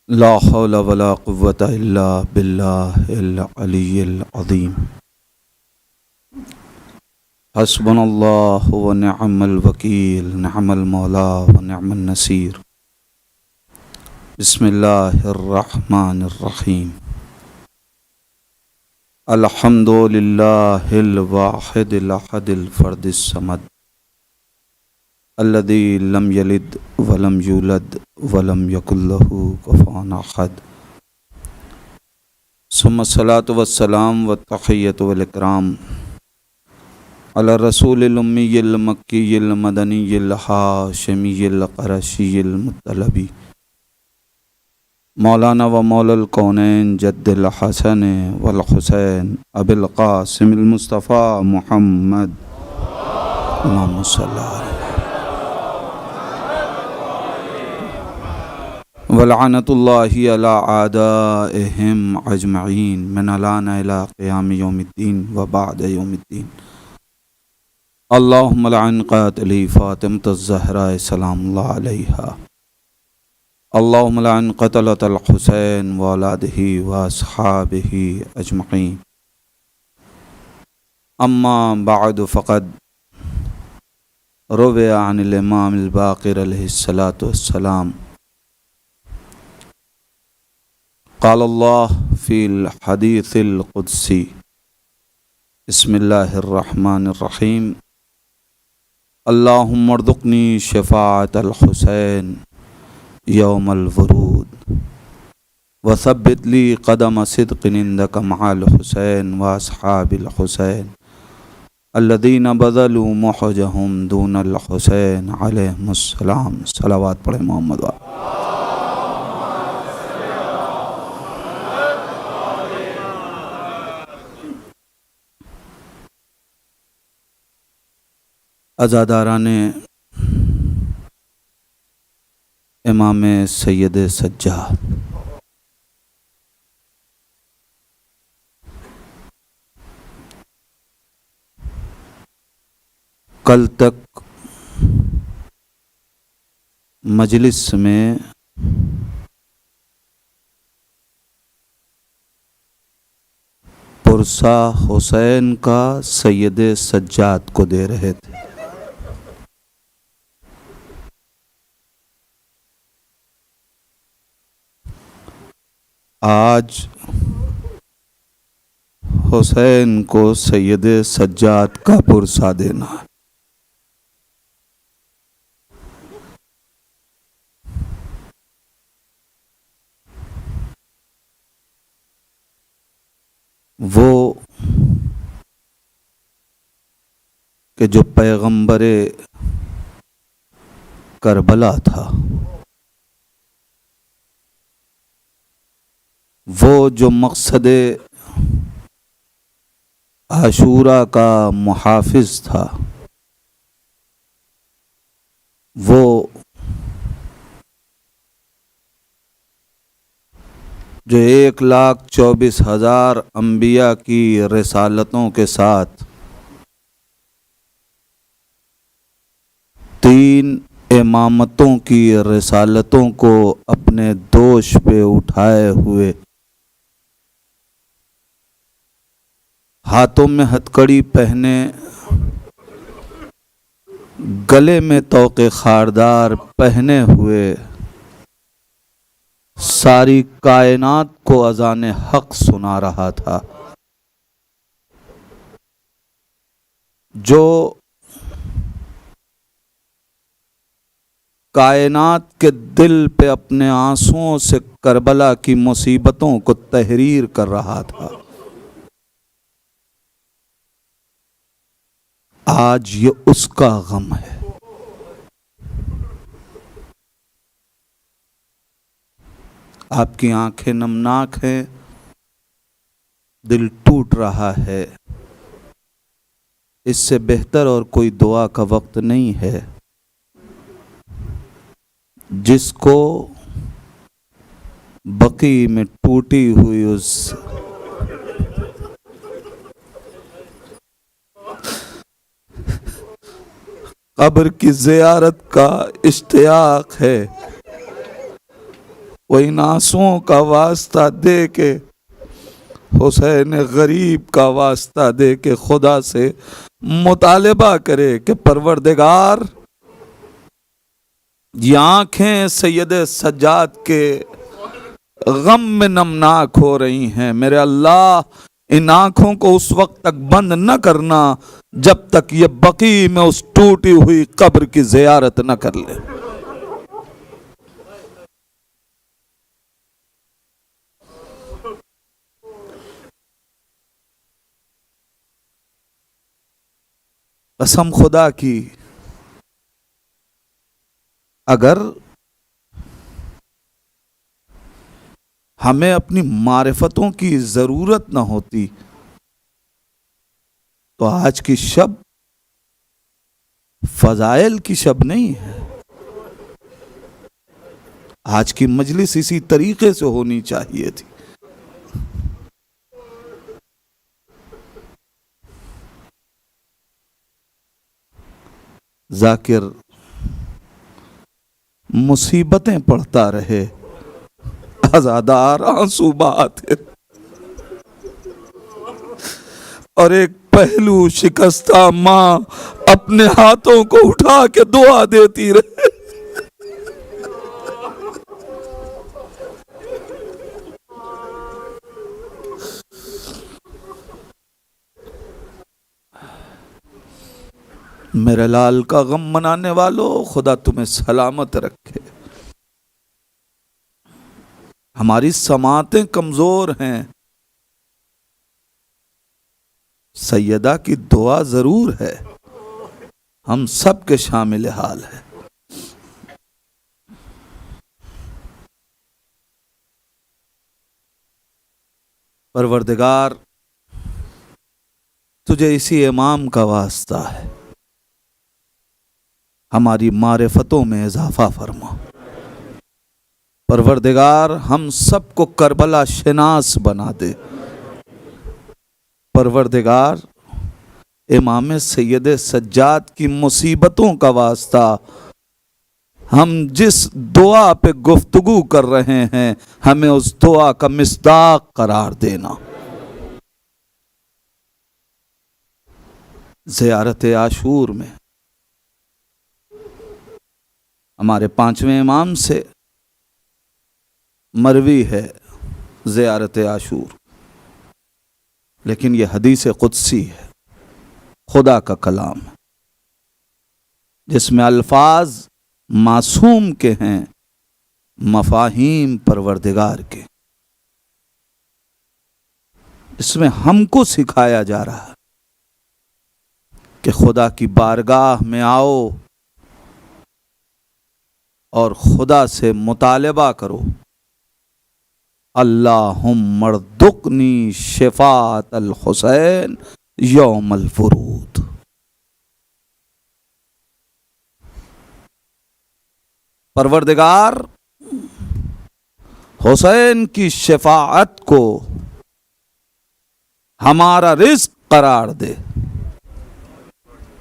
ला हौला वला कुव्वता इल्ला बिल्लाहिल अलिय्यिल अज़ीम। हस्बुनल्लाहु व निअमल वकील, निअमल मौला व निअमन नसीर। बिस्मिल्लाहिर रहमानिर रहीम। अल्हम्दुलिल्लाहिल वाहिदिल अहदिल फर्दिस समद अल्लज़ी लम यलिद व लम यूलद व लम यकुल लहू कुफुवन अहद। सुम्मा सलातु वस्सलाम व तहिय्यतु वल इकराम अला रसूलिल उम्मीयिल मक्कीयिल मदनीयिल हाशिमीयिल क़ुरैशियिल मुत्तलबी मौलाना व मौलल कौनैन जद्दिल हसन वल हुसैन अबिल क़ासिमिल मुस्तफ़ा मुहम्मद अल्लाहुम्मा सल्लि वलअनतुल्लाहि अला आदाइहिम अजमईन मिन अलाना इला क़ियाम यौमिद्दीन व बअद यौमिद्दीन। अल्लाहुम्मा लअन क़ातिली फ़ातिमतुज़ ज़हरा सलामुल्लाह अलैहा। अल्लाहुम्मा लअन क़तलतल हुसैन व औलादिही व अस्हाबिही अजमईन। अम्मा बअद फ़क़द रुविया अनिल इमामिल बाक़िर अलैहिस्सलातु वस्सलाम क़ालल्लाहु फ़ील हदीसिल क़ुद्सी बिस्मिल्लाहिर रहमानिर रहीम। अल्लाहुम्मा अर्ज़ुक़नी शफ़ाअतल हुसैन यौमल वुरूद व सब्बित ली क़दम सिद्क़िन इंदक मअल हुसैन व अस्हाबिल हुसैन अल्लज़ीना बज़लू महजहुम दूनल हुसैन अलैहिमुस्सलाम। सलावत पढ़े मोहम्मद वा। अज़ादाराने इमाम सैयद सज्जाद, कल तक मजलिस में पुरसा हुसैन का सैयद सज्जाद को दे रहे थे। आज हुसैन को सैयद सज्जाद का पुरसा देना है। वो कि जो पैगंबरे करबला था, वो जो मकसदे आशूरा का मुहाफिज था, वो जो 1,24,000 अंबिया की रिसालतों के साथ 3 इमामतों की रिसालतों को अपने दोष पे उठाए हुए, हाथों में हथकड़ी पहने, गले में तोक़े खारदार पहने हुए सारी कायनात को अज़ान हक सुना रहा था। जो कायनात के दिल पे अपने आंसुओं से करबला की मुसीबतों को तहरीर कर रहा था, आज ये उसका गम है। आपकी आंखें नमनाक हैं, दिल टूट रहा है। इससे बेहतर और कोई दुआ का वक्त नहीं है। जिसको बकी में टूटी हुई उस कब्र की ज़ियारत का इश्तियाक है, वो इन आंसुओं का वास्ता दे के, हुसैन गरीब का वास्ता दे के खुदा से मुतालिबा करे कि परवरदिगार, ये आंखें सैयद सज्जाद के गम में नमनाक हो रही हैं। मेरे अल्लाह, इन आंखों को उस वक्त तक बंद न करना जब तक ये बकी में उस टूटी हुई कब्र की जियारत न कर ले। कसम खुदा की, अगर हमें अपनी मारिफतों की जरूरत न होती तो आज की शब फजाइल की शब नहीं है। आज की मजलिस इसी तरीके से होनी चाहिए थी। जाकिर मुसीबतें पढ़ता रहे, अज़ादार आंसू बहाते, और एक पहलू शिकस्ता मां अपने हाथों को उठा के दुआ देती रहे। मेरे लाल का गम मनाने वालों, खुदा तुम्हें सलामत रखे। हमारी समातें कमजोर हैं, सैयदा की दुआ जरूर है, हम सब के शामिल हाल है। परवरदिगार, तुझे इसी इमाम का वास्ता है, हमारी मारिफतों में इजाफा फरमा। परवरदिगार, हम सबको करबला शनास बना दे। परवरदिगार, इमाम सैयद सज्जाद की मुसीबतों का वास्ता, हम जिस दुआ पे गुफ्तगू कर रहे हैं, हमें उस दुआ का मिस्दाक करार देना। ज़ियारत आशूर में हमारे 5वें इमाम से मरवी है ज़ियारत आशूर, लेकिन यह हदीस कुदसी है, खुदा का कलाम है, जिसमें अल्फाज मासूम के हैं, मफाहीम परवरदिगार के। इसमें हमको सिखाया जा रहा है कि खुदा की बारगाह में आओ और खुदा से मुतालिबा करो, अल्लाहुम्मा अर्ज़ुक़नी शिफ़ात अल हुसैन यौमल फ़ुरूद। परवरदिगार, हुसैन की शफाअत को हमारा रिज़्क़ करार दे।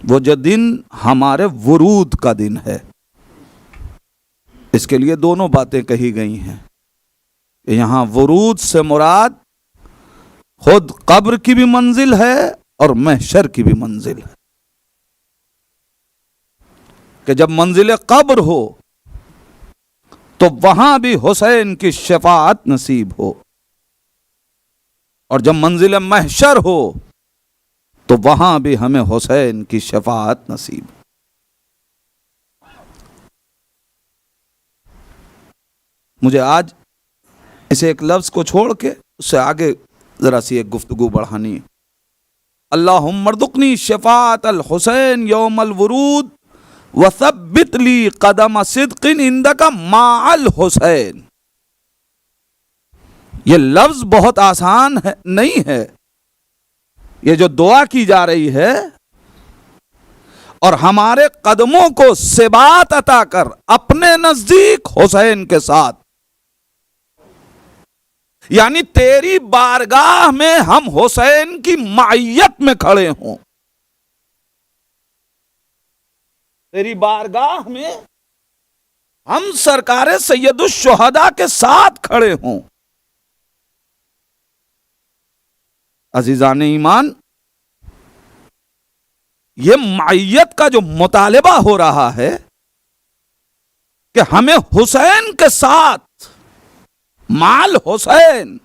वो जो दिन हमारे वुरूद का दिन है, इसके लिए दोनों बातें कही गई हैं। यहां वुरूद से मुराद खुद कब्र की भी मंजिल है और महशर की भी मंजिल है, कि जब मंजिल कब्र हो तो वहां भी हुसैन की शफाअत नसीब हो, और जब मंजिल महशर हो तो वहां भी हमें हुसैन की शफाअत नसीब। मुझे आज इसे एक लफ्ज को छोड़ के उससे आगे जरा सी एक गुफ्तगू बढ़ानी है। अल्लाहुम्मा अर्ज़ुक़नी शफ़ाअत अल हुसैन यौमल वुरूद वसब्बित ली क़दम सिद्क़िन इंदका माअल हुसैन। ये लफ्ज बहुत आसान है नहीं है, ये जो दुआ की जा रही है, और हमारे कदमों को सिबात अता कर अपने नजदीक हुसैन के साथ, यानी तेरी बारगाह में हम हुसैन की मायत में खड़े हों, तेरी बारगाह में हम सरकारे सैयदुश शुहदा के साथ खड़े हों। अजीजान ईमान, ये माइयत का जो मुतालिबा हो रहा है कि हमें हुसैन के साथ, माल हुसैन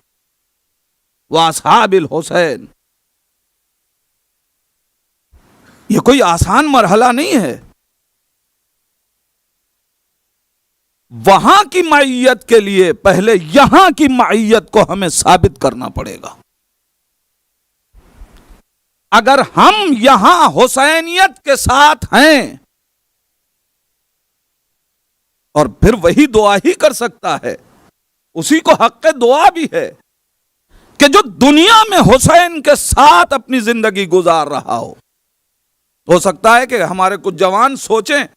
व असहाबिल हुसैन, ये कोई आसान मरहला नहीं है। वहां की माइयत के लिए पहले यहां की माइयत को हमें साबित करना पड़ेगा। अगर हम यहां हुसैनियत के साथ हैं, और फिर वही दुआ ही कर सकता है, उसी को हक़ दुआ भी है कि जो दुनिया में हुसैन के साथ अपनी जिंदगी गुजार रहा हो सकता है कि हमारे कुछ जवान सोचें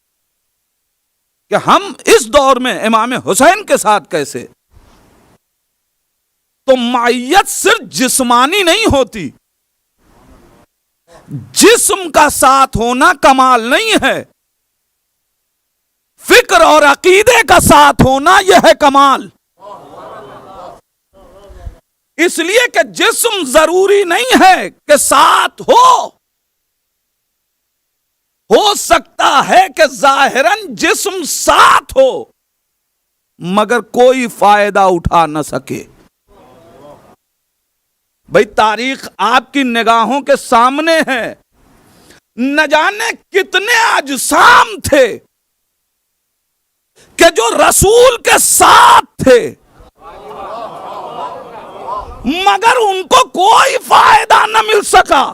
कि हम इस दौर में इमाम हुसैन के साथ कैसे। तो माइयत सिर्फ जिस्मानी नहीं होती, जिस्म का साथ होना कमाल नहीं है, फिक्र और अकीदे का साथ होना यह है कमाल। इसलिए कि जिस्म जरूरी नहीं है कि साथ हो सकता है कि जाहिरन जिस्म साथ हो मगर कोई फायदा उठा न सके। भाई तारीख आपकी निगाहों के सामने है, न जाने कितने अजसाम थे कि जो रसूल के साथ थे मगर उनको कोई फायदा न मिल सका।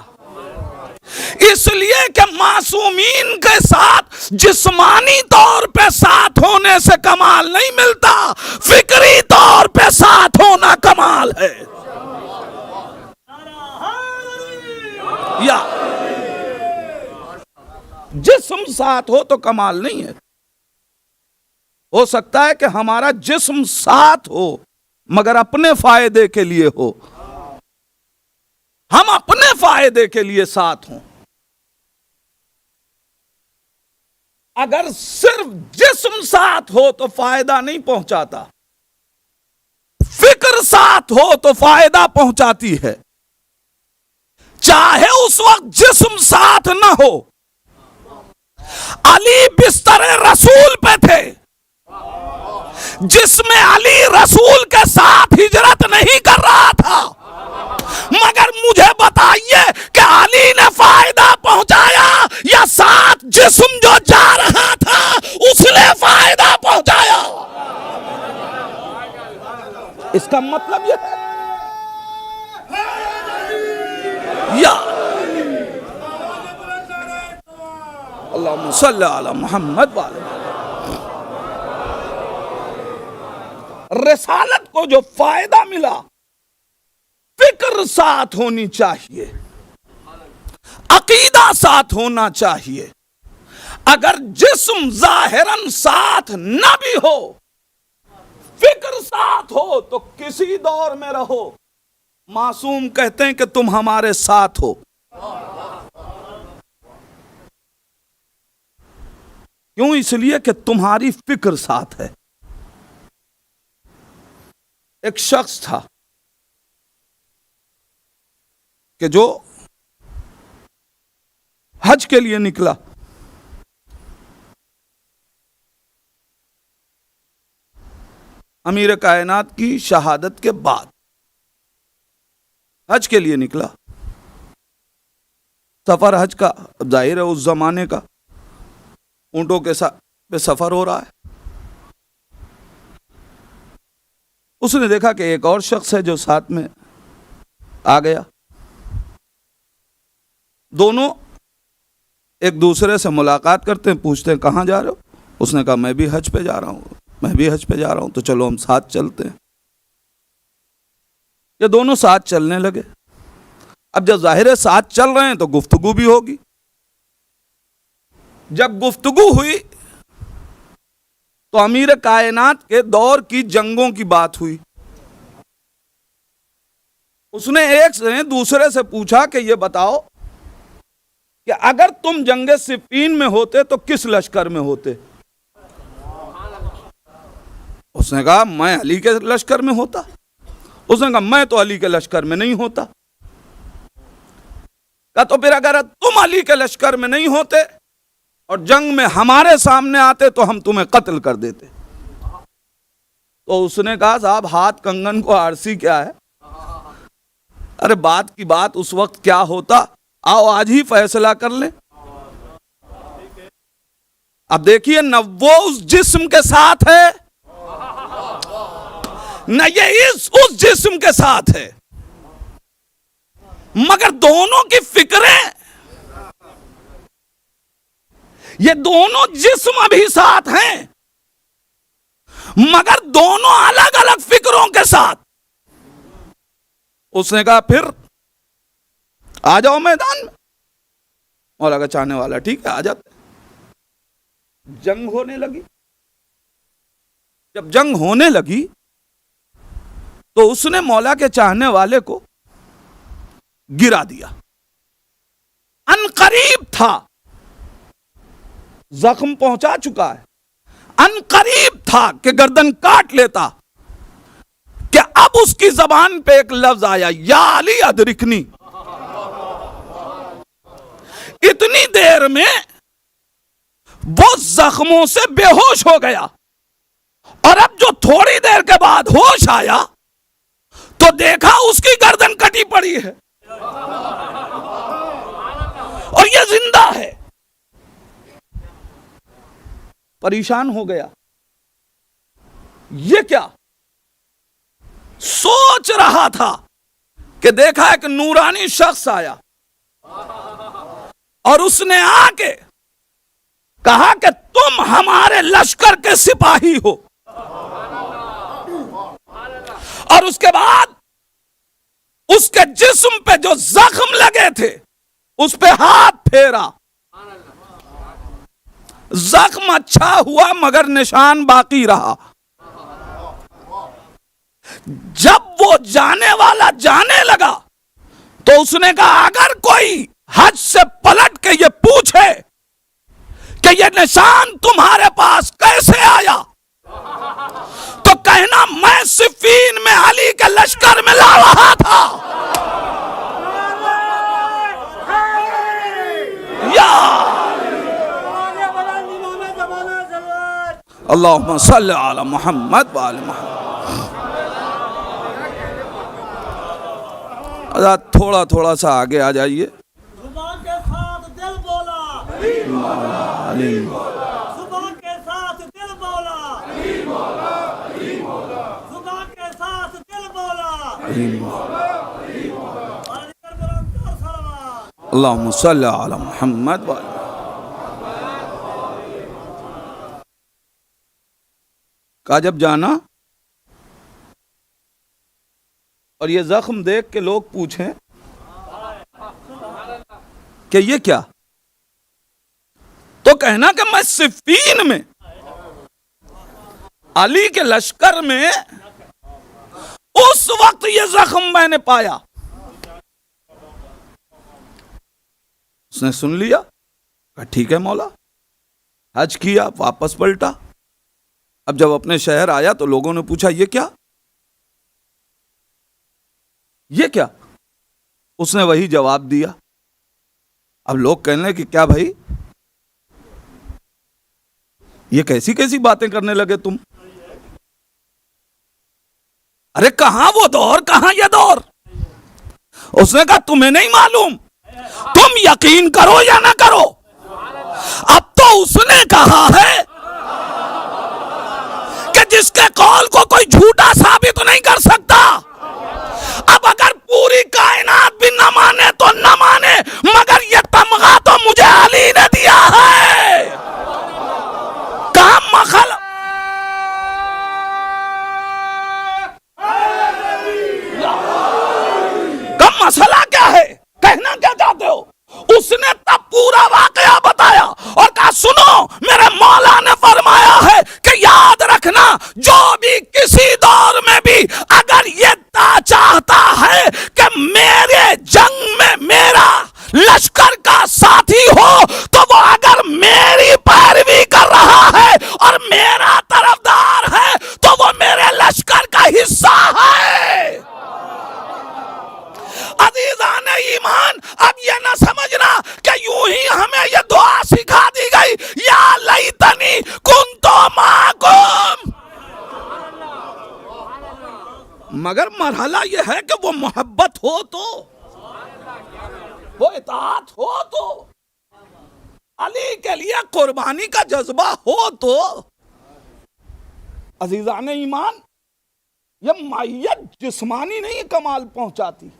इसलिए कि मासूमीन के साथ जिस्मानी तौर पे साथ होने से कमाल नहीं मिलता, फिक्री तौर पे साथ होना कमाल है। या जिस्म साथ हो तो कमाल नहीं है। हो सकता है कि हमारा जिस्म साथ हो मगर अपने फायदे के लिए हो, हम अपने फायदे के लिए साथ हों। अगर सिर्फ जिस्म साथ हो तो फायदा नहीं पहुंचाता, फिक्र साथ हो तो फायदा पहुंचाती है। चाहे उस वक्त जिस्म साथ न हो, अली बिस्तर रसूल पे थे, जिसमें अली रसूल के साथ हिजरत नहीं कर रहा था, मगर मुझे बताइए कि अली ने फायदा पहुंचाया या साथ जिस्म जो जा रहा था उसने फायदा पहुंचाया। इसका मतलब यह है या अल्लाहुम्मा सल्ली अला मुहम्मद व अला रिसालत को जो फायदा मिला, फिक्र साथ होनी चाहिए, अकीदा साथ होना चाहिए। अगर जिस्म जाहिरन साथ न भी हो, फिक्र साथ हो तो किसी दौर में रहो, मासूम कहते हैं कि तुम हमारे साथ हो। क्यों? इसलिए कि तुम्हारी फिक्र साथ है। एक शख्स था कि जो हज के लिए निकला, अमीर कायनात की शहादत के बाद हज के लिए निकला। सफर हज का जाहिर है उस जमाने का ऊंटों के साथ पे सफर हो रहा है। उसने देखा कि एक और शख्स है जो साथ में आ गया। दोनों एक दूसरे से मुलाकात करते हैं, पूछते हैं कहाँ जा रहे हो। उसने कहा मैं भी हज पे जा रहा हूँ, मैं भी हज पे जा रहा हूँ, तो चलो हम साथ चलते हैं। ये दोनों साथ चलने लगे। अब जब जाहिर है साथ चल रहे हैं तो गुफ्तगू भी होगी। जब गुफ्तगू हुई तो अमीर कायनात के दौर की जंगों की बात हुई। उसने एक से दूसरे से पूछा कि ये बताओ कि अगर तुम जंगे सिफ़ीन में होते तो किस लश्कर में होते। उसने कहा मैं अली के लश्कर में होता। उसने कहा मैं तो अली के लश्कर में नहीं होता। कहा तो फिर अगर तुम अली के लश्कर में नहीं होते और जंग में हमारे सामने आते तो हम तुम्हें कत्ल कर देते। तो उसने कहा साहब हाथ कंगन को आरसी क्या है, अरे बात की बात उस वक्त क्या होता, आओ आज ही फैसला कर ले। अब देखिए न वो उस जिस्म के साथ है न ये उस जिस्म के साथ है, मगर दोनों की फिक्रें, ये दोनों जिस्म अभी साथ हैं मगर दोनों अलग अलग फिक्रों के साथ। उसने कहा फिर आ जाओ मैदान में। मौला का चाहने वाला ठीक है आ जाते। जंग होने लगी। जब जंग होने लगी तो उसने मौला के चाहने वाले को गिरा दिया। अनकरीब था, जख्म पहुंचा चुका है, अनकरीब था कि गर्दन काट लेता कि अब उसकी जबान पे एक लफ्ज आया, या अली अदरिकनी। इतनी देर में वो जख्मों से बेहोश हो गया और अब जो थोड़ी देर के बाद होश आया तो देखा उसकी गर्दन कटी पड़ी है और ये जिंदा है। परेशान हो गया, ये क्या सोच रहा था कि देखा एक नूरानी शख्स आया और उसने आके कहा कि तुम हमारे लश्कर के सिपाही हो, और उसके बाद उसके जिस्म पे जो जख्म लगे थे उस पे हाथ फेरा। जख्म अच्छा हुआ मगर निशान बाकी रहा। जब वो जाने वाला जाने लगा तो उसने कहा अगर कोई हज से पलट के ये पूछे कि ये निशान तुम्हारे पास कैसे आया तो कहना मैं सिफीन में अली के लश्कर में ला रहा था। या अल्लाहुम्मा सल्ली अला मुहम्मद व आले मुहम्मद। थोड़ा थोड़ा सा आगे आ जाइए। जुबान के साथ दिल बोला, जुबान के साथ दिल बोला, जुबान के साथ दिल बोला। अल्लाहुम्मा सल्ली अला मुहम्मद व आले। का जब जाना और ये जख्म देख के लोग पूछें कि ये क्या, तो कहना कि मैं सिफीन में अली के लश्कर में उस वक्त ये जख्म मैंने पाया। उसने सुन लिया, कहा ठीक है मौला। हज किया, वापस पलटा। अब जब अपने शहर आया तो लोगों ने पूछा ये क्या, ये क्या? उसने वही जवाब दिया। अब लोग कहने लगे कि क्या भाई ये कैसी कैसी बातें करने लगे तुम? अरे कहां वो दौर, कहां ये दौर? उसने कहा तुम्हें नहीं मालूम, तुम यकीन करो या ना करो, अब तो उसने कहा है कि जिसके कौल को कोई झूठा साबित नहीं कर सकता। अब अगर पूरी कायनात भी न माने तो न माने, मगर ये तमगा तो मुझे अली ने दिया है। काम मखल कम मसला क्या है, कहना क्या चाहते हो? उसने तब पूरा वाकया बताया और कहा सुनो, मेरे मौला ने फरमाया है कि याद रखना जो भी किसी दौर में भी अगर ये चाहता है कि मेरे जंग में मेरा लश्कर का साथी हो तो वो अगर मेरी पैरवी कर रहा है और मेरा तरफदार है तो वो मगर मरहला यह है कि वो मोहब्बत हो तो, वो इताअत हो तो, अली के लिए कुर्बानी का जज्बा हो तो। अजीजान ईमान, यह मायत जिस्मानी नहीं कमाल पहुंचाती,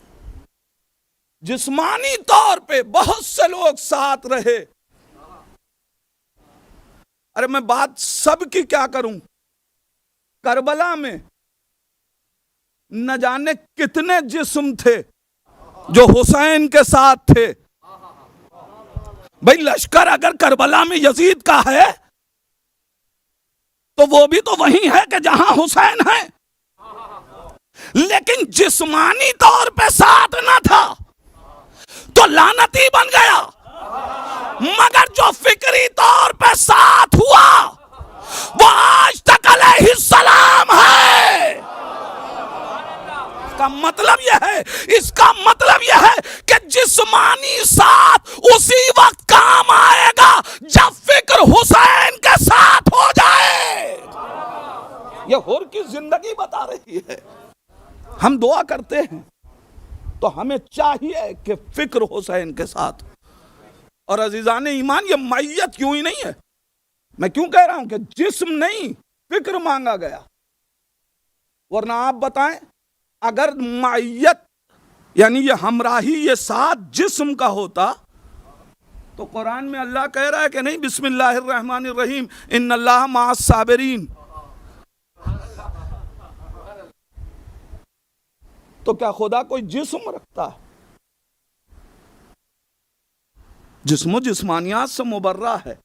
जिस्मानी तौर पे बहुत से लोग साथ रहे। अरे मैं बात सबकी क्या करूं, करबला में न जाने कितने जिस्म थे जो हुसैन के साथ थे। भाई लश्कर अगर करबला में यजीद का है तो वो भी तो वही है कि जहां हुसैन है, लेकिन जिस्मानी तौर पे साथ न था तो लानती बन गया। मगर जो फिक्री तौर पे साथ हुआ वो आज तक अलैहिस्सलाम है। इसका मतलब यह है कि जिस्मानी साथ उसी वक्त काम आएगा जब फिक्र हुसैन के साथ हो जाए। यह हुर की जिंदगी बता रही है। हम दुआ करते हैं तो हमें चाहिए कि फिक्र हुसैन के साथ। और अजीजान ईमान, ये मैयत क्यों ही नहीं है। मैं क्यों कह रहा हूं कि जिस्म नहीं फिक्र मांगा गया, वरना आप बताएं अगर मैयत यानी ये हमराही ये साथ जिस्म का होता तो कुरान में अल्लाह कह रहा है कि नहीं, बिस्मिल्लाहिर्रहमानिर्रहीम इन्नल्लाह मअस साबिरीन। तो क्या खुदा कोई जिस्म रखता है? जिस्म जिस्मानियात से मुबर्रा है,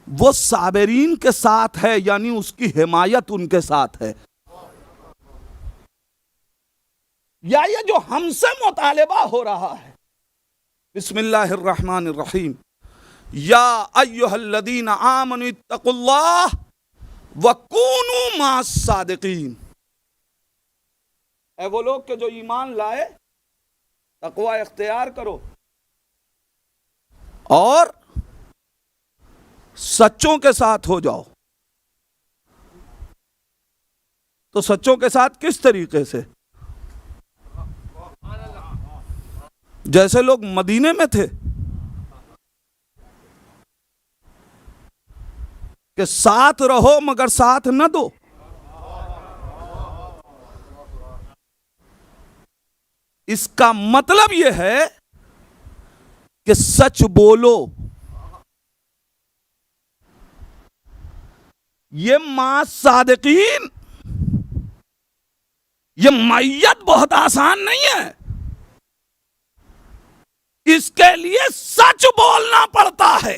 वो साबिरीन के साथ है, यानी उसकी हिमायत उनके साथ है। या ये जो हमसे मुतालिबा हो रहा है, बिस्मिल्लाहिर्रहमानिर्रहीम या अय्युहल्लज़ीना आमनु इत्तक़ुल्लाह व कूनू मअस सादिक़ीन। ऐ वो लोग के जो ईमान लाए, तक़वा इख्तियार करो और सच्चों के साथ हो जाओ। तो सच्चों के साथ किस तरीके से? जैसे लोग मदीने में थे कि साथ रहो मगर साथ न दो। इसका मतलब यह है कि सच बोलो। ये मां सादिकीन, ये मैयत बहुत आसान नहीं है। इसके लिए सच बोलना पड़ता है।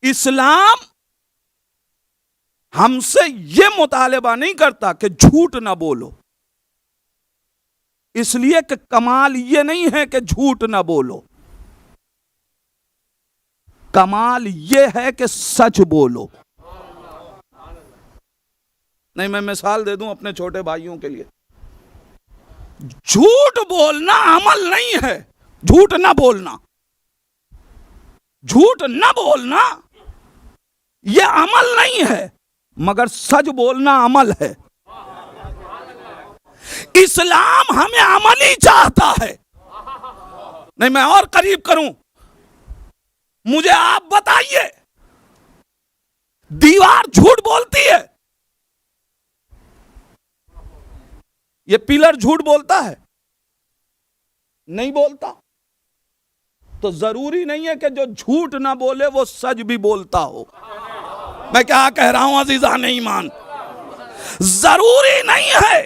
इस्लाम हमसे यह मुतालिबा नहीं करता कि झूठ ना बोलो, इसलिए कि कमाल यह नहीं है कि झूठ ना बोलो, कमाल यह है कि सच बोलो। नहीं, मैं मिसाल दे दूं अपने छोटे भाइयों के लिए। झूठ बोलना अमल नहीं है, झूठ ना बोलना, झूठ ना बोलना यह अमल नहीं है, मगर सच बोलना अमल है। इस्लाम हमें अमली चाहता है। नहीं, मैं और करीब करूं, मुझे आप बताइए, दीवार झूठ बोलती है? ये पिलर झूठ बोलता है? नहीं बोलता। तो जरूरी नहीं है कि जो झूठ ना बोले वो सच भी बोलता हो। मैं क्या कह रहा हूं अजीजान ईमान, जरूरी नहीं है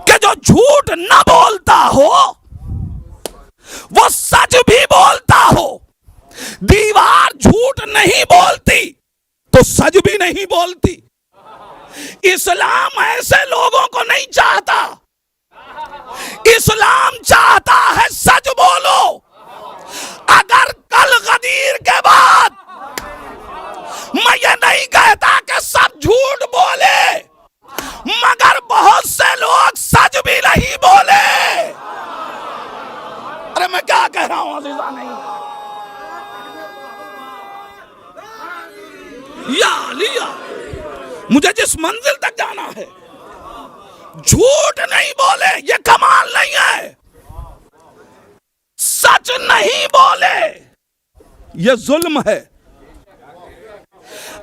कि जो झूठ ना बोलता हो वो सच भी बोलता हो। दीवार झूठ नहीं बोलती तो सच भी नहीं बोलती। इस्लाम ऐसे लोगों को नहीं चाहता। इस्लाम चाहता है सच बोलो। अगर कल गदीर के बाद, मैं ये नहीं कहता कि सब झूठ बोले, मगर बहुत से लोग सच भी नहीं बोले। अरे मैं क्या कह रहा हूं अजीजा? नहीं, लिया। मुझे जिस मंजिल तक जाना है, झूठ नहीं बोले ये कमाल नहीं है, सच नहीं बोले ये जुल्म है।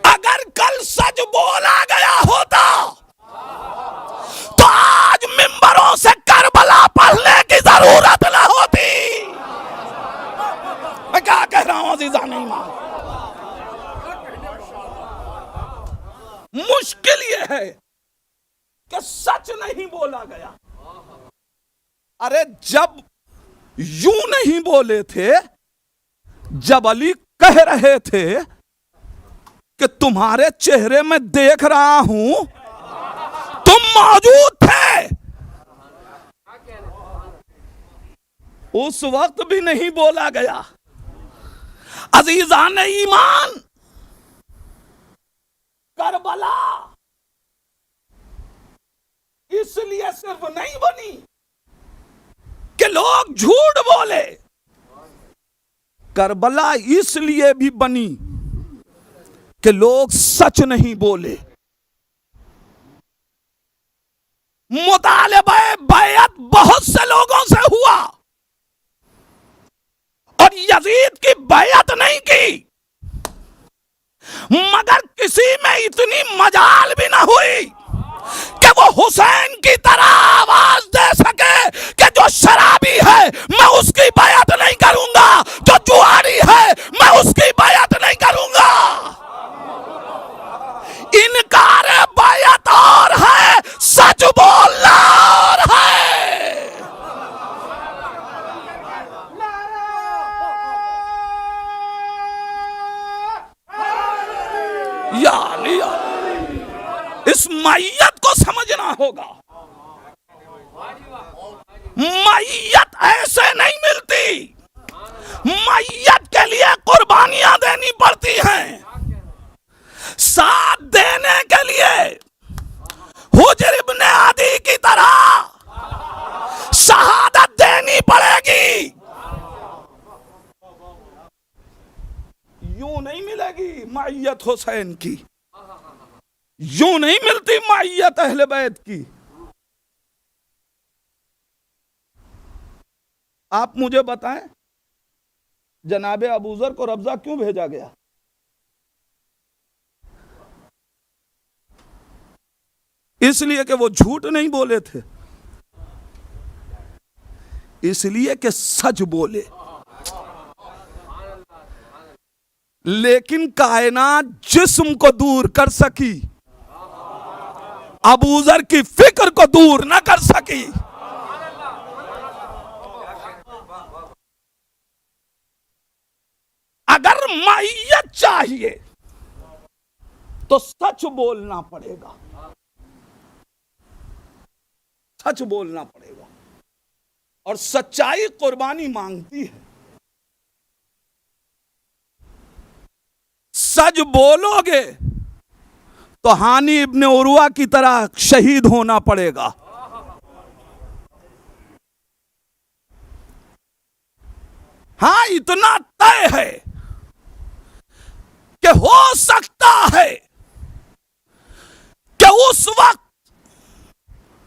अगर कल सच बोला गया होता तो आज मिंबरों से करबला पढ़ने की जरूरत न होती। मैं क्या कह रहा हूं अजीजा नहीं मान, मुश्किल ये है कि सच नहीं बोला गया। अरे जब यूं नहीं बोले थे, जब अली कह रहे थे कि तुम्हारे चेहरे में देख रहा हूं, तुम मौजूद थे, उस वक्त भी नहीं बोला गया। अजीजान ईमान, करबला इसलिए सिर्फ नहीं बनी कि लोग झूठ बोले, करबला इसलिए भी बनी कि लोग सच नहीं बोले। मुतालिबा बैअत बहुत से लोगों से हुआ और यजीद की बैअत नहीं की, मगर किसी में इतनी मजाल भी ना हुई कि वो हुसैन की तरह आवाज दे सके कि जो शराबी है मैं उसकी बैअत नहीं करूंगा, जो जुआरी है मैं उसकी बैअत नहीं करूंगा। इनकार बैअत और है, सच बोलना और है। या इस मैयत को समझना होगा। मैयत ऐसे नहीं मिलती, मैयत के लिए कुर्बानियां देनी पड़ती हैं। साथ देने के लिए हुजर इब्ने आदी की तरह शहादत देनी पड़ेगी। यूं नहीं मिलेगी मैयत हुसैन की, यूं नहीं मिलती मैयत अहले बैत की। आप मुझे बताएं, जनाबे अबूजर को रब्जा क्यों भेजा गया? इसलिए कि वो झूठ नहीं बोले थे, इसलिए कि सच बोले। लेकिन कायनात जिस्म को दूर कर सकी, अबूजर की फिक्र को दूर न कर सकी। अगर मैयत चाहिए तो सच बोलना पड़ेगा, सच बोलना पड़ेगा, और सच्चाई कुर्बानी मांगती है। सच बोलोगे तो हानी इब्ने उर्वा की तरह शहीद होना पड़ेगा। हां, इतना तय है कि हो सकता है कि उस वक्त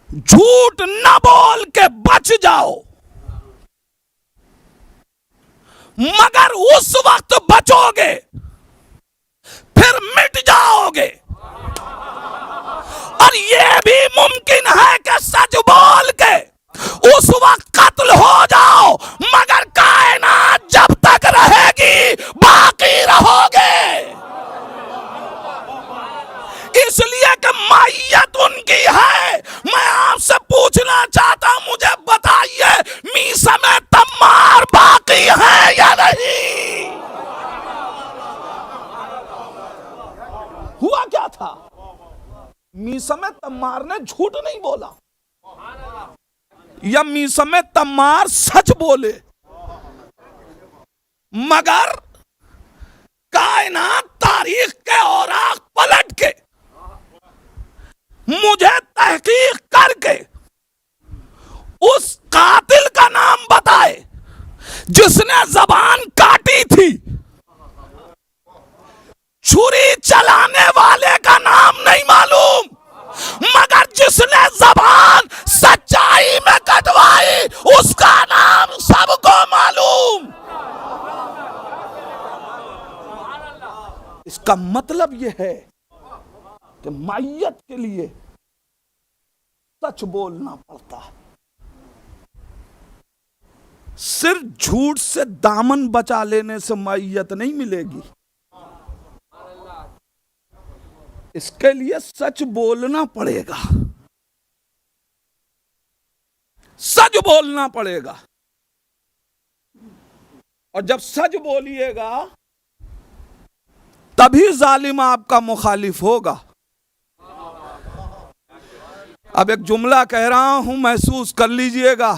झूठ न बोल के बच जाओ, मगर उस वक्त बचोगे फिर मिट जाओगे। और यह भी मुमकिन है कि सच बोल के उस वक्त कत्ल हो जाओ, मगर कायनात जब तक रहेगी बाकी रहोगे। इसलिए कि मैयत उनकी है। मैं आपसे पूछना चाहता हूं, मुझे बताइए मीसा में तम्मार बाकी है या नहीं? हुआ क्या था? मीसा में तम्मार ने झूठ नहीं बोला, या मीसा में तम्मार सच बोले, मगर कायनात तारीख के औराक पलट के मुझे तहकीक करके उस कातिल का नाम बताए जिसने जबान काटी थी, छुरी चलाने वाले इसका मतलब यह है कि मैयत के लिए सच बोलना पड़ता है। सिर्फ झूठ से दामन बचा लेने से मैयत नहीं मिलेगी, इसके लिए सच बोलना पड़ेगा, सच बोलना पड़ेगा। और जब सच बोलिएगा तभी जालिम आपका मुखालिफ होगा। अब एक जुमला कह रहा हूं, महसूस कर लीजिएगा।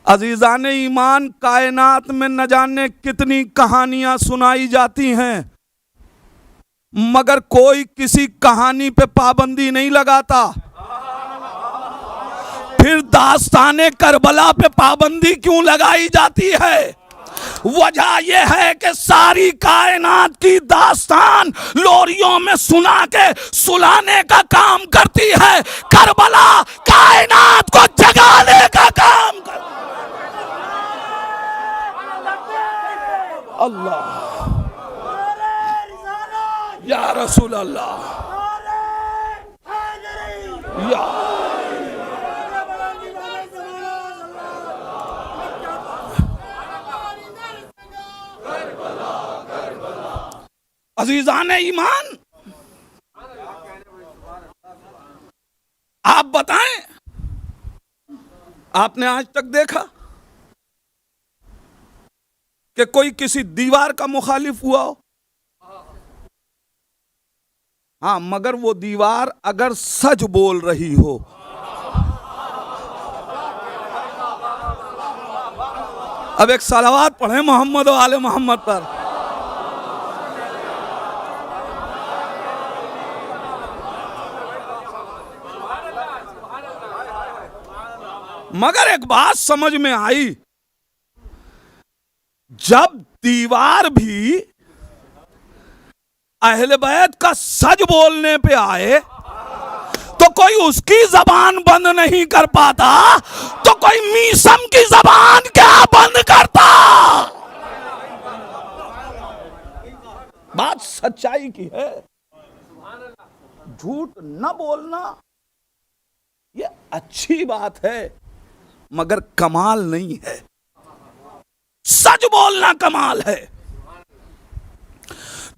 अजीजान ईमान, कायनात में न जाने कितनी कहानियां सुनाई जाती हैं, मगर कोई किसी कहानी पे पाबंदी नहीं लगाता। फिर दास्ताने करबला पे पाबंदी क्यों लगाई जाती है? वजह यह है कि सारी कायनात की दास्तान लोरियों में सुना के सुलाने का काम करती है, करबला कायनात को जगाने का काम करती है। अल्लाह या रसूल अल्लाह या अजीजान ईमान, आप बताएं, आपने आज तक देखा कि कोई किसी दीवार का मुखालिफ हुआ हो? हाँ, मगर वो दीवार अगर सच बोल रही हो। अब एक सलावत पढ़े मोहम्मद वाले मोहम्मद पर। मगर एक बात समझ में आई, जब दीवार भी अहले बैत का सच बोलने पे आए तो कोई उसकी जबान बंद नहीं कर पाता, तो कोई मीसम की जबान क्या बंद करता? बात सच्चाई की है। झूठ न बोलना ये अच्छी बात है, मगर कमाल नहीं है। सच बोलना कमाल है।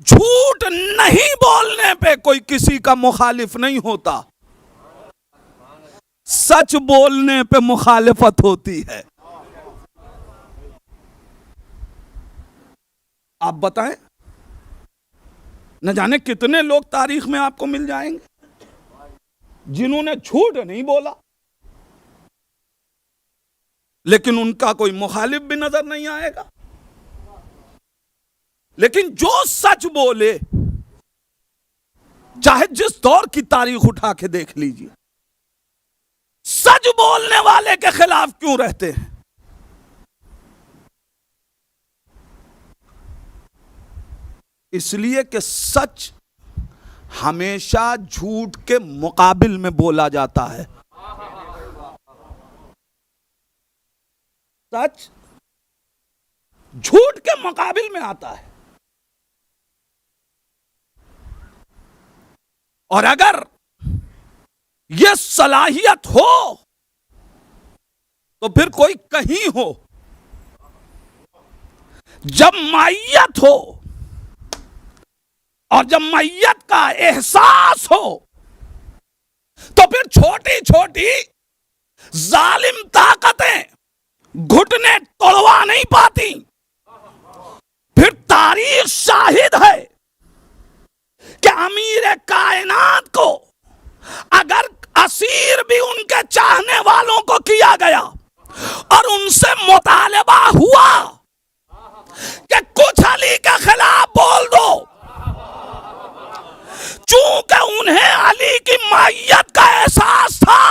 झूठ नहीं बोलने पे कोई किसी का मुखालिफ नहीं होता, सच बोलने पे मुखालिफत होती है। आप बताएं, न जाने कितने लोग तारीख में आपको मिल जाएंगे जिन्होंने झूठ नहीं बोला, लेकिन उनका कोई मुखालिफ भी नजर नहीं आएगा। लेकिन जो सच बोले, चाहे जिस दौर की तारीख उठा के देख लीजिए, सच बोलने वाले के खिलाफ क्यों रहते हैं? इसलिए कि सच हमेशा झूठ के मुकाबिल में बोला जाता है। सच झूठ के मुकाबिल में आता है। और अगर यह सलाहियत हो तो फिर कोई कहीं हो, जब मैयत हो और जब मैयत का एहसास हो तो फिर छोटी छोटी जालिम ताकतें घुटने तोड़वा नहीं पाती। फिर तारीख शाहिद है कि अमीर कायनात को अगर असीर भी उनके चाहने वालों को किया गया और उनसे मुतालबा हुआ कि कुछ अली के खिलाफ बोल दो, चूंकि उन्हें अली की मैयत का एहसास था,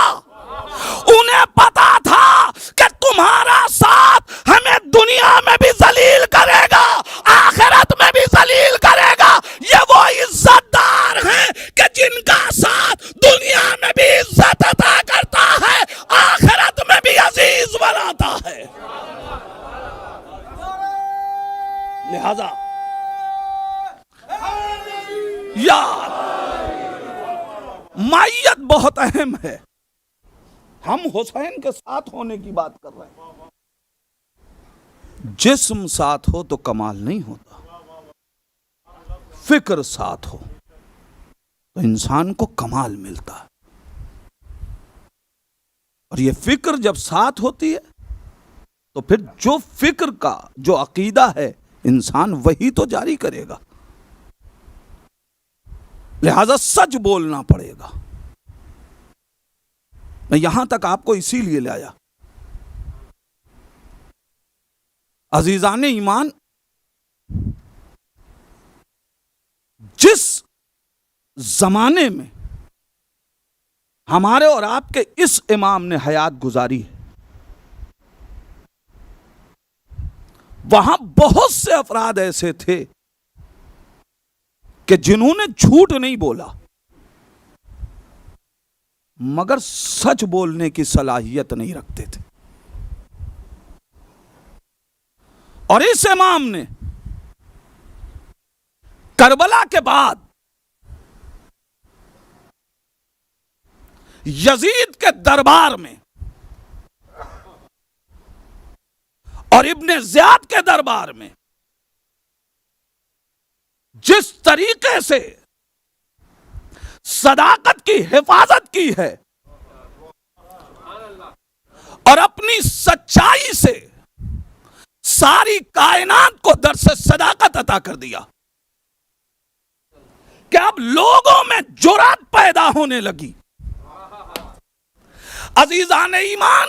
उन्हें पता था कि तुम्हारा साथ हमें दुनिया में भी जलील करेगा, आखिरत में भी जलील करेगा। ये वो इज्जतदार हैं कि जिनका साथ दुनिया में भी इज्जत अता करता है, आखिरत में भी अजीज बनाता है। लिहाजा यार, माइयत बहुत अहम है। हम हुसैन के साथ होने की बात कर रहे हैं। जिस्म साथ हो तो कमाल नहीं होता, फिक्र साथ हो तो इंसान को कमाल मिलता है। और ये फिक्र जब साथ होती है तो फिर जो फिक्र का जो अकीदा है इंसान वही तो जारी करेगा। लिहाजा सच बोलना पड़ेगा। मैं यहां तक आपको इसीलिए लाया, अजीजान ईमान, जिस जमाने में हमारे और आपके इस इमाम ने हयात गुजारी है, वहां बहुत से अफराद ऐसे थे कि जिन्होंने झूठ नहीं बोला मगर सच बोलने की सलाहियत नहीं रखते थे। और इस इमाम ने करबला के बाद यजीद के दरबार में और इब्ने ज़ियाद के दरबार में जिस तरीके से सदाकत की हिफाजत की है और अपनी सच्चाई से सारी कायनात को दर्स सदाकत अता कर दिया कि अब लोगों में जुर्अत पैदा होने लगी। अजीजान ईमान,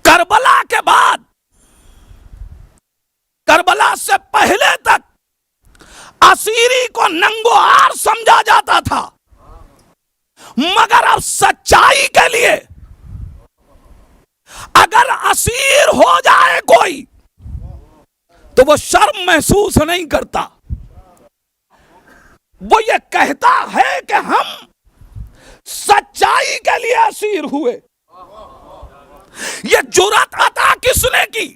करबला के बाद, करबला से पहले तक असीरी को नंगोहार समझा जाता था, मगर अब सच्चाई के लिए अगर असीर हो जाए कोई तो वो शर्म महसूस नहीं करता। वो ये कहता है कि हम सच्चाई के लिए असीर हुए। ये जुर्अत अता किसने की?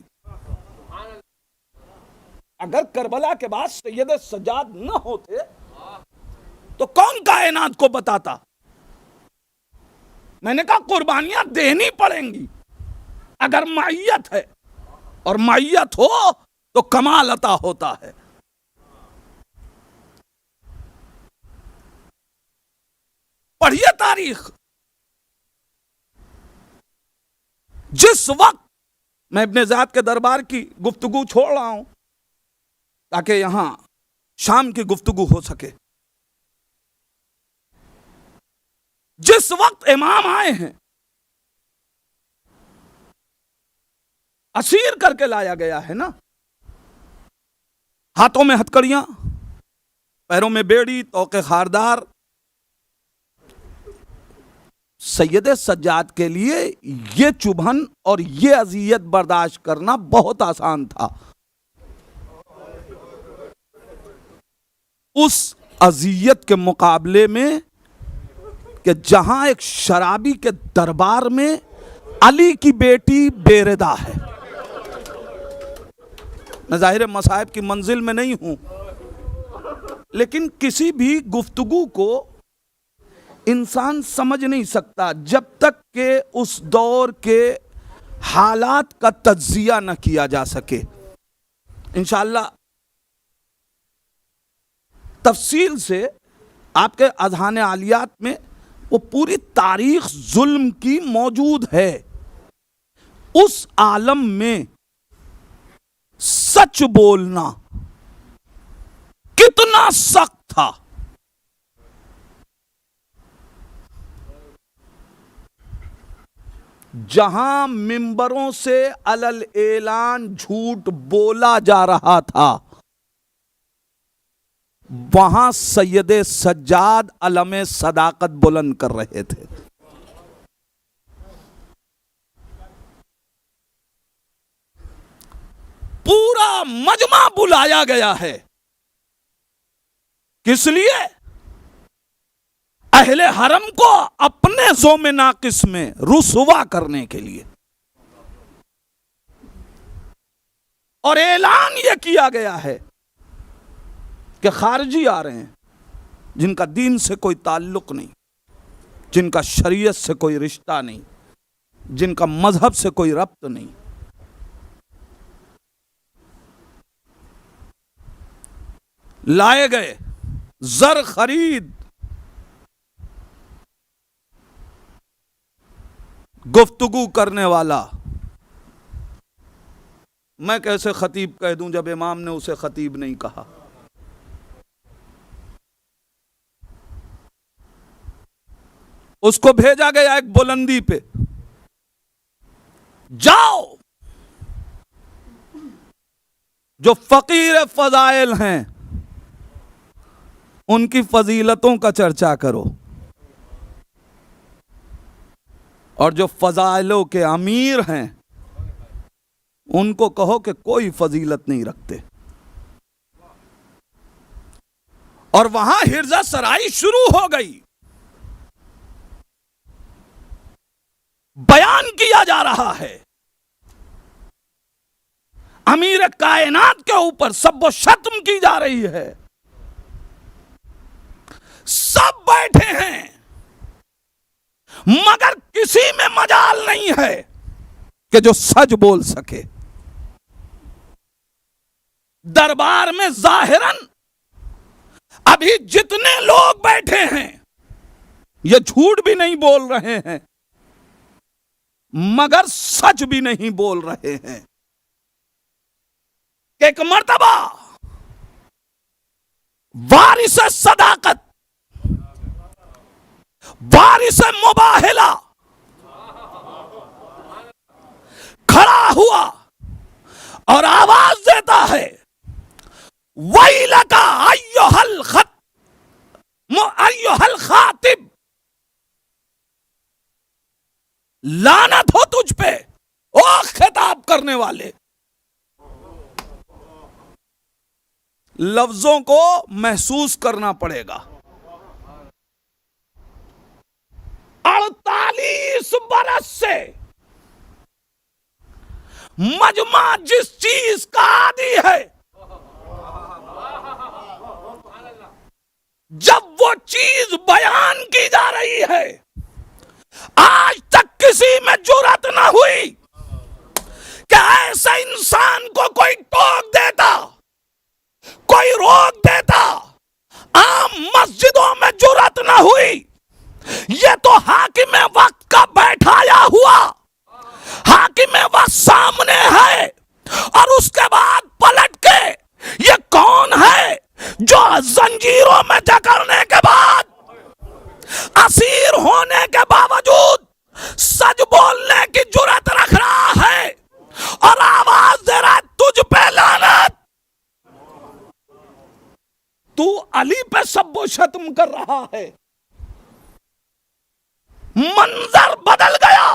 अगर करबला के बाद सैयद सज्जाद न होते तो कौन कायनात को बताता? मैंने कहा कुर्बानियां देनी पड़ेंगी अगर माइयत है, और माइयत हो तो कमाल अता होता है। पढ़िए तारीख। जिस वक्त मैं इब्ने ज़ियाद के दरबार की गुफ्तगू छोड़ रहा हूं ताकि यहां शाम की गुफ्तगू हो सके, जिस वक्त इमाम आए हैं, असीर करके लाया गया है ना, हाथों में हथकड़ियां, पैरों में बेड़ी, तोके खारदार। सैयद सज्जाद के लिए ये चुभन और ये अजियत बर्दाश्त करना बहुत आसान था। उस अजियत के मुकाबले में कि जहां एक शराबी के दरबार में अली की बेटी बेरदा है। मैं ज़ाहिर मसाइब की मंजिल में नहीं हूं, लेकिन किसी भी गुफ्तगू को इंसान समझ नहीं सकता जब तक कि उस दौर के हालात का तज्जिया न किया जा सके। इंशाअल्लाह तफसील से आपके अज़हान आलियात में वो पूरी तारीख जुल्म की मौजूद है। उस आलम में सच बोलना कितना सख्त था। जहां मिंबरों से अलल ऐलान झूठ बोला जा रहा था, वहां सैयद सज्जाद अलमे सदाकत बुलंद कर रहे थे। पूरा मजमा बुलाया गया है। किस लिए? अहले हरम को अपने ज़ोमे नाकिस में रुसवा करने के लिए। और ऐलान यह किया गया है कि खारजी आ रहे हैं, जिनका दीन से कोई ताल्लुक नहीं, जिनका शरीयत से कोई रिश्ता नहीं, जिनका मजहब से कोई रब्त नहीं, लाए गए जर खरीद, गुफ्तगू करने वाला। मैं कैसे खतीब कह दूं जब इमाम ने उसे खतीब नहीं कहा। उसको भेजा गया एक बुलंदी पे, जाओ जो फकीर फजाइल हैं उनकी फजीलतों का चर्चा करो, और जो फजाइलों के अमीर हैं उनको कहो कि कोई फजीलत नहीं रखते। और वहां हिर्जा सराई शुरू हो गई, बयान किया जा रहा है, अमीर कायनात के ऊपर सब्बो शत्म की जा रही है। सब बैठे हैं मगर किसी में मजाल नहीं है कि जो सच बोल सके। दरबार में जाहिरन अभी जितने लोग बैठे हैं ये झूठ भी नहीं बोल रहे हैं मगर सच भी नहीं बोल रहे हैं। एक मर्तबा वारिस सदाकत, वारिस मुबाहिला खड़ा हुआ और आवाज देता है, वैलका अय्युहल खत अय्युहल खातिब, लानत हो तुझ पे ओ खिताब करने वाले। लफ्जों को महसूस करना पड़ेगा। 48 बरस से मजमा जिस चीज का आदी है, जब वो चीज बयान की जा रही है, आज तक किसी में जुर्रत ना हुई कि ऐसे इंसान को कोई टोक देता, कोई रोक देता। आम मस्जिदों में जुर्रत ना हुई। ये तो हाकिम वक्त का बैठाया हुआ, हाकिम वक्त सामने है और उसके बाद पलट के ये कौन है जो जंजीरों में जकड़ने के बाद, असीर होने के बावजूद सच बोलने की जुर्रत रख रहा है और आवाज दे रहा है तुझ पे लानत। तू अली पे सब्बो शत्म कर रहा है। मंजर बदल गया,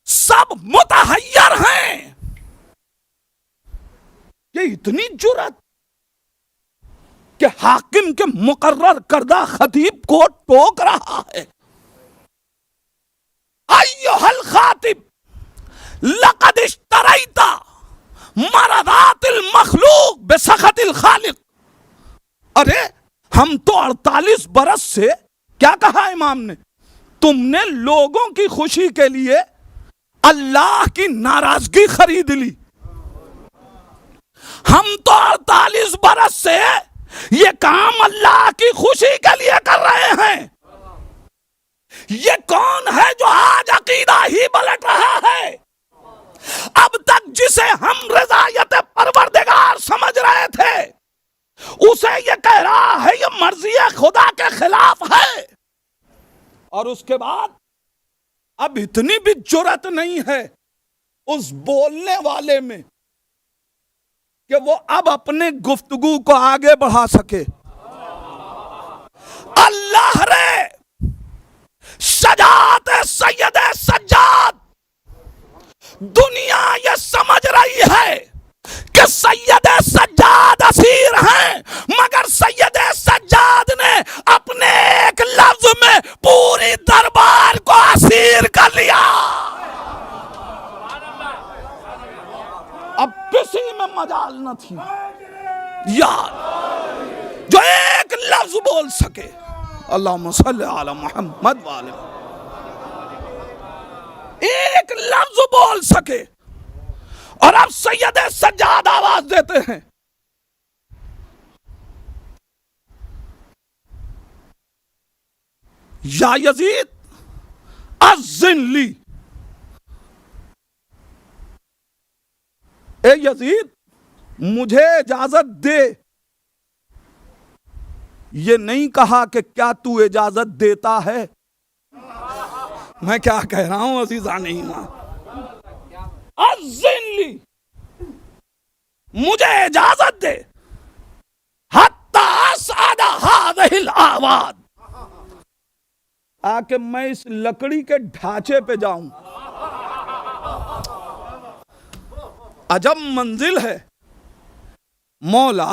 सब मुतहय्यर हैं। ये इतनी जुर्रत कि हाकिम के मुकर्रर करदा खतीब को टोक रहा है। अय्युहल खातिब लक़द इश्तरैता मरदातिल मखलूक बिसखतिल खालिक। अरे हम तो 48 बरस से, क्या कहा इमाम ने, तुमने लोगों की खुशी के लिए अल्लाह की नाराजगी खरीद ली। हम तो 48 बरस से ये काम अल्लाह की खुशी के लिए कर रहे हैं। ये कौन है जो आज अकीदा ही पलट रहा है? अब तक जिसे हम रज़ायत परवरदिगार समझ रहे थे उसे ये कह रहा है ये मर्जी खुदा के खिलाफ है। और उसके बाद अब इतनी भी जुर्रत नहीं है उस बोलने वाले में कि वो अब अपने गुफ्तगू को आगे बढ़ा सके। अल्लाह रे सजात सैयद सज्जाद, दुनिया ये समझ रही है कि सैयद सज्जाद असीर हैं, मगर सैयद सज्जाद ने अपने एक लफ्ज में पूरी दरबार को असीर कर लिया। अब किसी में मजाल न थी यार, जो एक एक लफ्ज बोल सके, अल्लाहुम्मा सल्ली अला मुहम्मद वाले, एक लफ्ज बोल सके। और अब सैयद सज्जाद आवाज देते हैं, या यजीद अज़्ज़िन ली, ए यजीद मुझे इजाजत दे। ये नहीं कहा कि क्या तू इजाजत देता है। मैं क्या कह रहा हूं अज़ीज़ान ईमान, अज़्ज़िन ली, मुझे इजाजत दे, हत्ता असअद हाज़िहिल आवाद, आके मैं इस लकड़ी के ढांचे पे जाऊं। अजब मंजिल है मौला,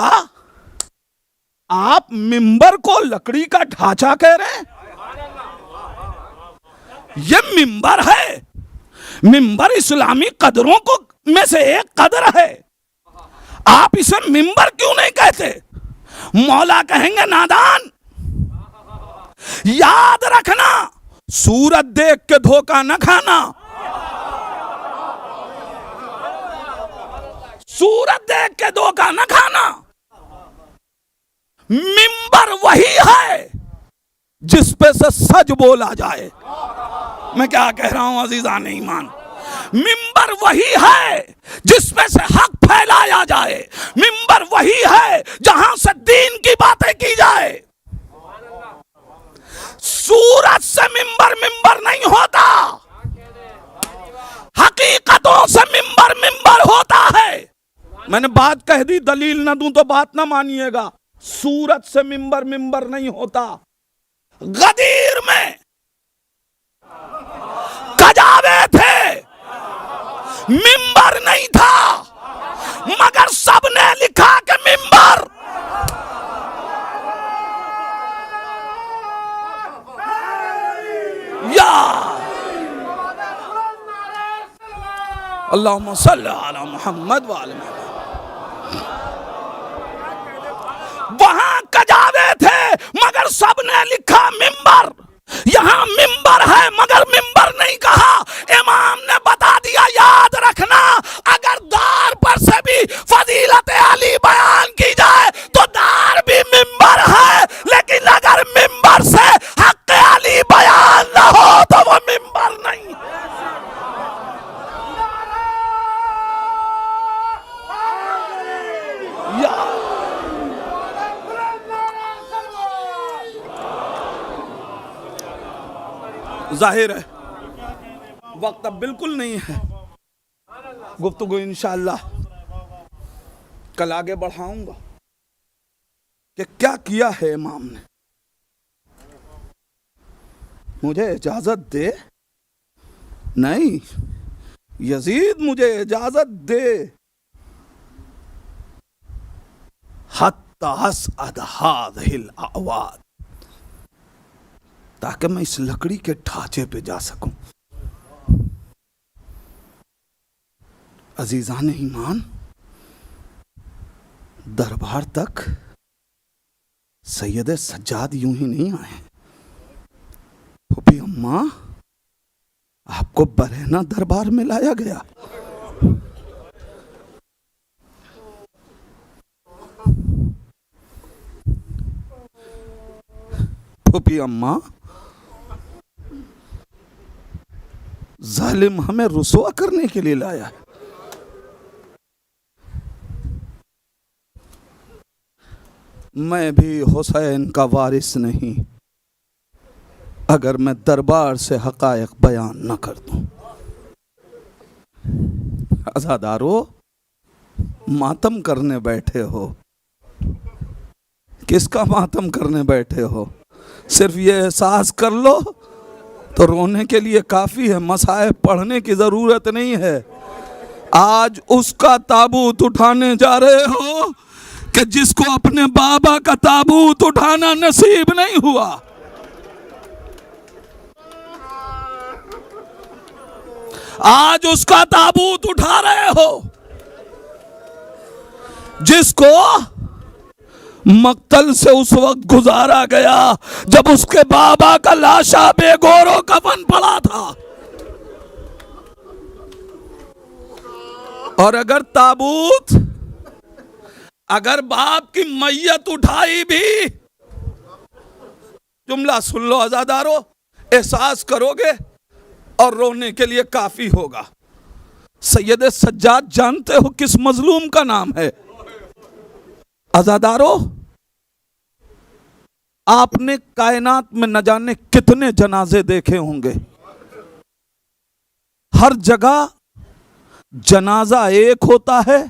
आप मिंबर को लकड़ी का ढांचा कह रहे हैं। ये मिंबर है, मिंबर इस्लामी कदरों को में से एक कदर है, आप इसे मिंबर क्यों नहीं कहते। मौला कहेंगे नादान, याद रखना सूरत देख के धोखा न खाना, सूरत देख के धोखा न खाना। मिंबर वही है जिस पे से सच बोला जाए। मैं क्या कह रहा हूं अजीजान ईमान, मिंबर वही है जिसमें से हक फैलाया जाए, मिंबर वही है जहां से दीन की बातें की जाए। सूरत से मिंबर मिंबर नहीं होता, हकीकतों से मिंबर मिंबर होता है। मैंने बात कह दी, दलील ना दूं तो बात ना मानिएगा। सूरत से मिंबर मिंबर नहीं होता। गदीर में कजावे थे, मिंबर नहीं था, मगर सबने लिखा कि मिंबर। या अल्लाहुम्मा सल्ली अला मुहम्मद वाले। वहां कजावे थे मगर सबने लिखा मिंबर। यहां मिंबर है मगर मिंबर नहीं कहा। इमाम ने बता दिया, याद रखना, अगर दार पर से भी फजीलत अली बयान की जाए तो दार भी मिंबर है, लेकिन अगर मिंबर से हक अली बयान ना हो तो वो मिंबर नहीं। जाहिर है वक्त अब बिल्कुल नहीं है, गुफ्तगू इंशाअल्लाह कल आगे बढ़ाऊंगा कि क्या किया है इमाम ने। मुझे इजाजत दे, नहीं यजीद मुझे इजाजत दे, हत्ता असअद हाज़िहिल आवाद, ताकि मैं इस लकड़ी के ढांचे पे जा सकूं। अजीजान ईमान, दरबार तक सैयद सज्जाद यूं ही नहीं आए। फूफी अम्मा, आपको बरहना दरबार में लाया गया। फूफी अम्मा, जालिम हमें रुसवा करने के लिए लाया है। मैं भी हुसैन का वारिस नहीं अगर मैं दरबार से हकायक बयान न कर दूं। अज़ादारो, मातम करने बैठे हो, किसका मातम करने बैठे हो? सिर्फ ये एहसास कर लो तो रोने के लिए काफी है, मसाइब पढ़ने की जरूरत नहीं है। आज उसका ताबूत उठाने जा रहे हो कि जिसको अपने बाबा का ताबूत उठाना नसीब नहीं हुआ। आज उसका ताबूत उठा रहे हो जिसको मक्तल से उस वक्त गुजारा गया जब उसके बाबा का लाशा बेगौरो कफन पड़ा था। और अगर ताबूत, अगर बाप की मैयत उठाई भी, जुमला सुन लो आजादारो, एहसास करोगे और रोने के लिए काफी होगा। सैयद सज्जाद जानते हो किस मजलूम का नाम है? आजादारो, आपने कायनात में न जाने कितने जनाजे देखे होंगे, हर जगह जनाजा एक होता है,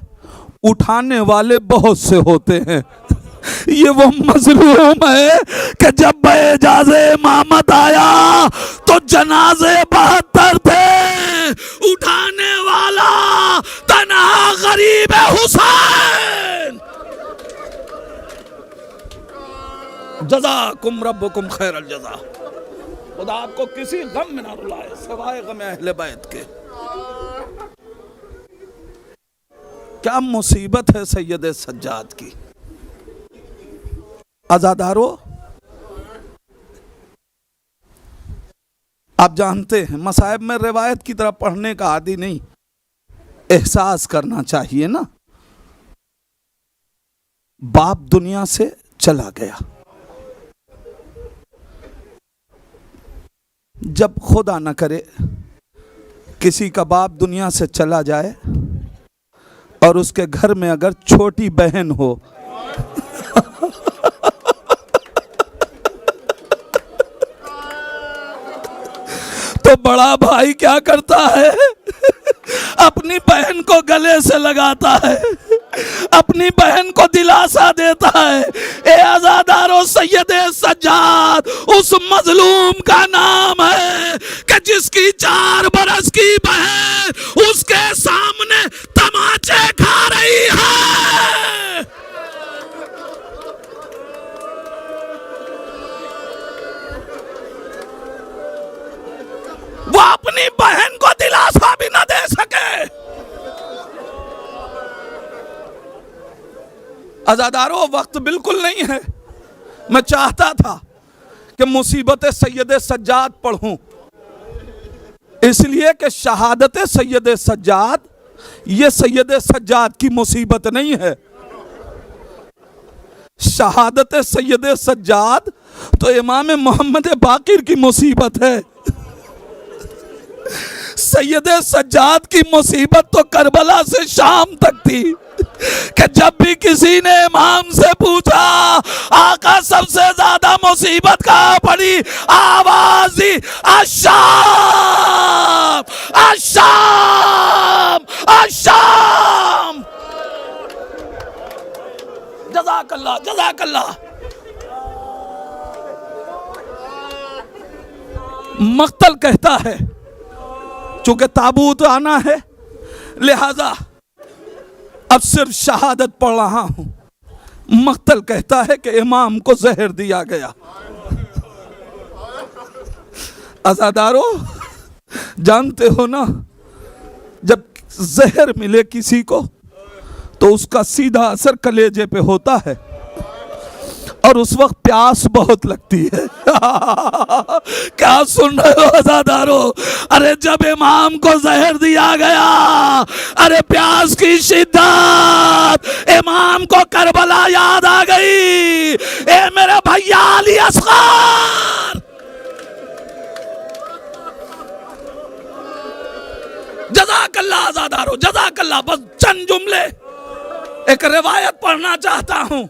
उठाने वाले बहुत से होते हैं। ये वो मजलूम है कि जब बेजाजे इमामत आया तो जनाजे 72 थे, उठाने वाला तन्हा गरीब हुसैन। जज़ाकुम रब्बुकुम खैरल जज़ा। खुदा आपको किसी गम में ना रुलाए सिवाय गम अहले बैत के। क्या मुसीबत है सैयद सज्जाद की। आजादारो, आप जानते हैं मसाइब में रिवायत की तरह पढ़ने का आदी नहीं, एहसास करना चाहिए ना। बाप दुनिया से चला गया, जब खुदा न करे किसी का बाप दुनिया से चला जाए और उसके घर में अगर छोटी बहन हो तो बड़ा भाई क्या करता है? अपनी बहन को गले से लगाता है, अपनी बहन को दिलासा देता है। ए आजादारो, सैयद सज्जाद उस मजलूम का नाम है कि जिसकी 4 बरस की बहन उसके सामने तमाचे खा रही है। वो अपनी बहन को दिलासा भी न दे सके। आजादारो, वक्त बिल्कुल नहीं है। मैं चाहता था कि मुसीबत सैयद सज्जाद पढ़ूं, इसलिए कि शहादत सैयद सज्जाद ये सैयद सज्जाद की मुसीबत नहीं है। शहादत सैयद सज्जाद तो इमाम मोहम्मद बाकिर की मुसीबत है। सैयद सज्जाद की मुसीबत तो करबला से शाम तक थी कि जब भी किसी ने इमाम से पूछा आका सबसे ज्यादा मुसीबत कहाँ पड़ी, आवाज दी अश्शाम अश्शाम अश्शाम। जज़ाकल्लाह जज़ाकल्लाह। मक्तल कहता है चूंकि ताबूत आना है लिहाजा अब सिर्फ शहादत पढ़ रहा हूं। मक्तल कहता है कि इमाम को जहर दिया गया। आजादारो, जानते हो ना, जब जहर मिले किसी को तो उसका सीधा असर कलेजे पे होता है और उस वक्त प्यास बहुत लगती है। क्या सुन रहे हो आजादारो? अरे जब इमाम को जहर दिया गया, अरे प्यास की शिद्दत, इमाम को करबला याद आ गई। ए मेरे भैया अली असगर, जज़ाकल्लाह आजादारो जज़ाकल्लाह। बस चंद जुमले एक रिवायत पढ़ना चाहता हूं।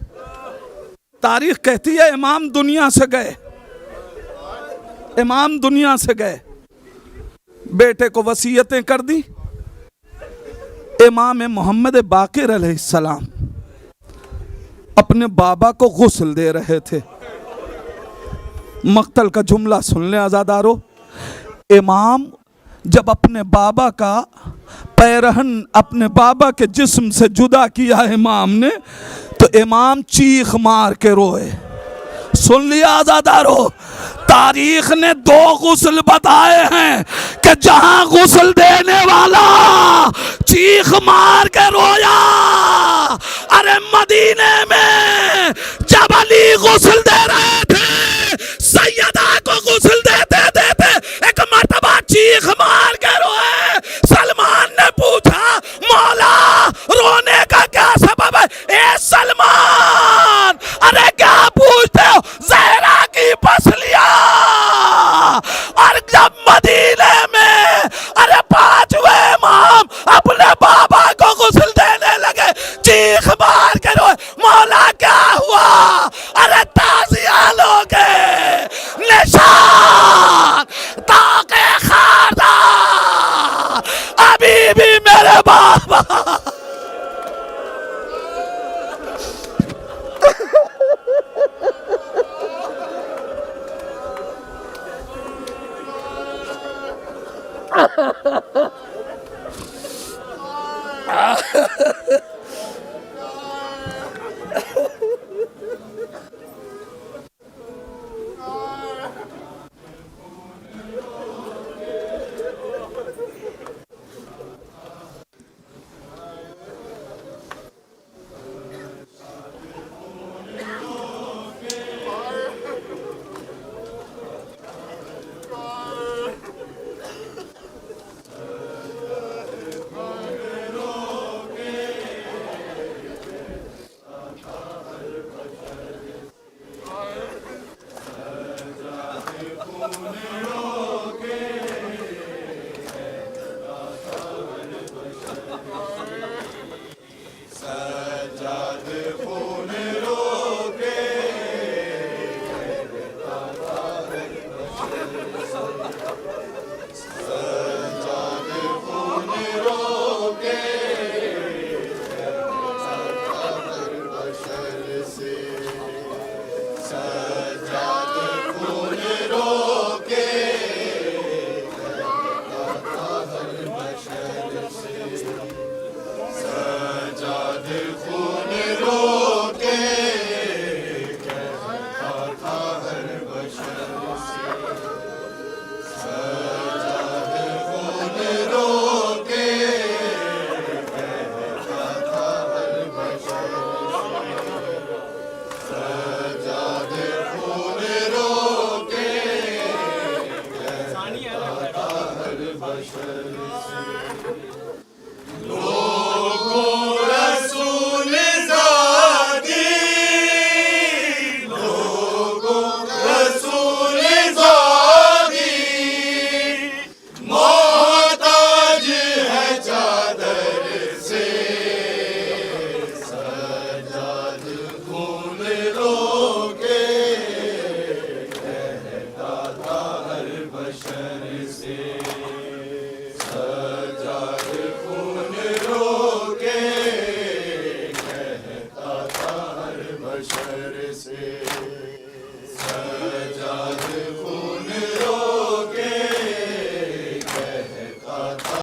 तारीख कहती है इमाम दुनिया से गए, इमाम दुनिया से गए, बेटे को वसीयतें कर दी। इमाम मोहम्मद बाकिर अलैहिस्सलाम अपने बाबा को गुस्ल दे रहे थे। मक्तल का जुमला सुन ले आजादारो। इमाम जब अपने बाबा का पैरहन अपने बाबा के जिस्म से जुदा किया इमाम ने, तो इमाम चीख मार के रोए। सुन लिया आजादारो, तारीख ने 2 गुस्ल बताए हैं कि जहां गुस्ल देने वाला चीख मार के रोया। अरे मदीने में जब अली गुस्ल दे रहे थे, सैयदा को गुस्ल देते देते एक मर्तबा चीख मार के रोए। सलमान ने पूछा, मौला रोने का क्या सबब है? ए सलमान, अरे क्या पूछते हो? ज़हरा की पसलियां। और जब मदीने में अरे 5वें इमाम अपने बाबा को गुस्ल देने लगे, चीख मार के रोए, मौला क्या हुआ? अरे